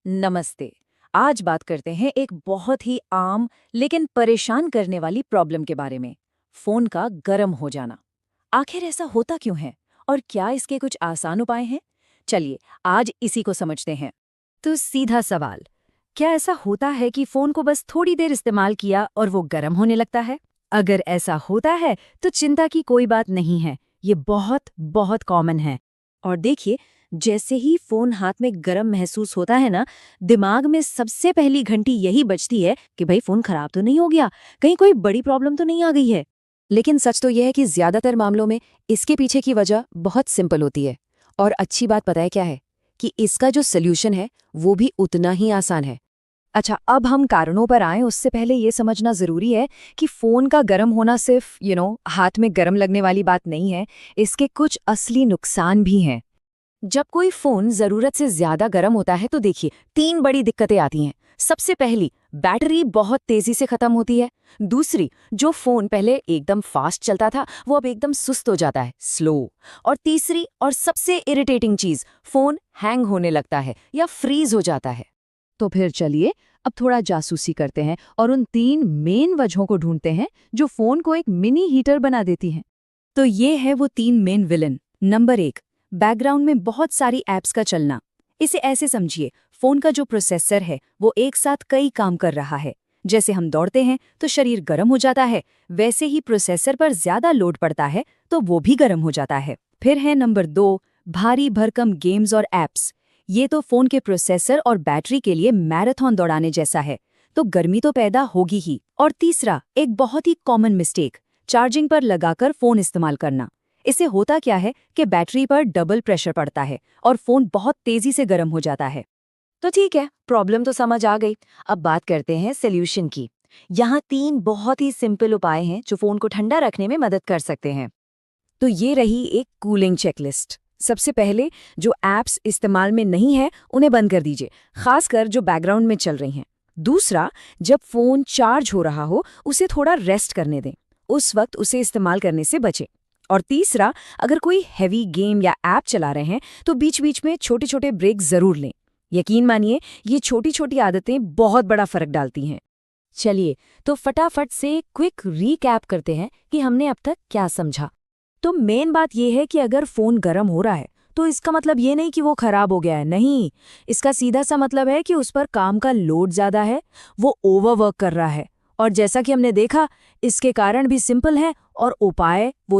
नमस्ते। आज बात करते हैं एक बहुत ही आम लेकिन परेशान करने वाली प्रॉब्लम के बारे में, फोन का गर्म हो जाना। आखिर ऐसा होता क्यों है और क्या इसके कुछ आसान उपाय हैं? चलिए आज इसी को समझते हैं। तो सीधा सवाल, क्या ऐसा होता है कि फोन को बस थोड़ी देर इस्तेमाल किया और वो गर्म होने लगता है? अगर ऐसा होता है तो चिंता की कोई बात नहीं है, ये बहुत बहुत कॉमन है। और देखिए, जैसे ही फोन हाथ में गर्म महसूस होता है ना, दिमाग में सबसे पहली घंटी यही बजती है कि भाई फोन खराब तो नहीं हो गया, कहीं कोई बड़ी प्रॉब्लम तो नहीं आ गई है। लेकिन सच तो यह है कि ज्यादातर मामलों में इसके पीछे की वजह बहुत सिंपल होती है। और अच्छी बात पता है क्या है? कि इसका जो सल्यूशन है वो भी उतना ही आसान है। अच्छा, अब हम कारणों पर आएं उससे पहले ये समझना जरूरी है कि फोन का गर्म होना सिर्फ हाथ में गर्म लगने वाली बात नहीं है। इसके कुछ असली नुकसान भी हैं। जब कोई फोन जरूरत से ज्यादा गर्म होता है तो देखिए 3 बड़ी दिक्कतें आती हैं। सबसे पहली, बैटरी बहुत तेजी से खत्म होती है। दूसरी, जो फोन पहले एकदम फास्ट चलता था वो अब एकदम सुस्त हो जाता है, स्लो। और तीसरी और सबसे इरिटेटिंग चीज, फोन हैंग होने लगता है या फ्रीज हो जाता है। तो फिर चलिए अब थोड़ा जासूसी करते हैं और उन 3 मेन वजहों को ढूंढते हैं जो फोन को एक मिनी हीटर बना देती हैं। तो ये है वो 3 मेन विलन। नंबर 1, बैकग्राउंड में बहुत सारी ऐप्स का चलना। इसे ऐसे समझिए, फोन का जो प्रोसेसर है वो एक साथ कई काम कर रहा है। जैसे हम दौड़ते हैं तो शरीर गर्म हो जाता है, वैसे ही प्रोसेसर पर ज्यादा लोड पड़ता है तो वो भी गर्म हो जाता है। फिर है नंबर 2, भारी भरकम गेम्स और ऐप्स। ये तो फोन के प्रोसेसर और बैटरी के लिए मैराथन दौड़ाने जैसा है, तो गर्मी तो पैदा होगी ही। और तीसरा, एक बहुत ही कॉमन मिस्टेक, चार्जिंग पर लगाकर फोन इस्तेमाल करना। इससे होता क्या है कि बैटरी पर डबल प्रेशर पड़ता है और फोन बहुत तेजी से गर्म हो जाता है। तो ठीक है, प्रॉब्लम तो समझ आ गई। अब बात करते हैं सॉल्यूशन की। यहाँ 3 बहुत ही सिंपल उपाय हैं जो फोन को ठंडा रखने में मदद कर सकते हैं। तो ये रही एक कूलिंग चेकलिस्ट। सबसे पहले, जो ऐप्स इस्तेमाल में नहीं है उन्हें बंद कर दीजिए, खासकर जो बैकग्राउंड में चल रही हैं। दूसरा, जब फोन चार्ज हो रहा हो उसे थोड़ा रेस्ट करने दें, उस वक्त उसे इस्तेमाल करने से बचें। और तीसरा, अगर कोई हैवी गेम या ऐप चला रहे हैं तो बीच बीच में छोटे छोटे ब्रेक जरूर लें। यकीन मानिए, ये छोटी छोटी आदतें बहुत बड़ा फर्क डालती हैं। चलिए तो फटाफट से क्विक रीकैप करते हैं कि हमने अब तक क्या समझा। तो मेन बात यह है कि अगर फोन गर्म हो रहा है तो इसका मतलब ये नहीं कि वो खराब हो गया है, नहीं। इसका सीधा सा मतलब है कि उस पर काम का लोड ज्यादा है, वो ओवरवर्क कर रहा है। और जैसा कि हमने देखा, इसके कारण भी सिंपल है और उपाय वो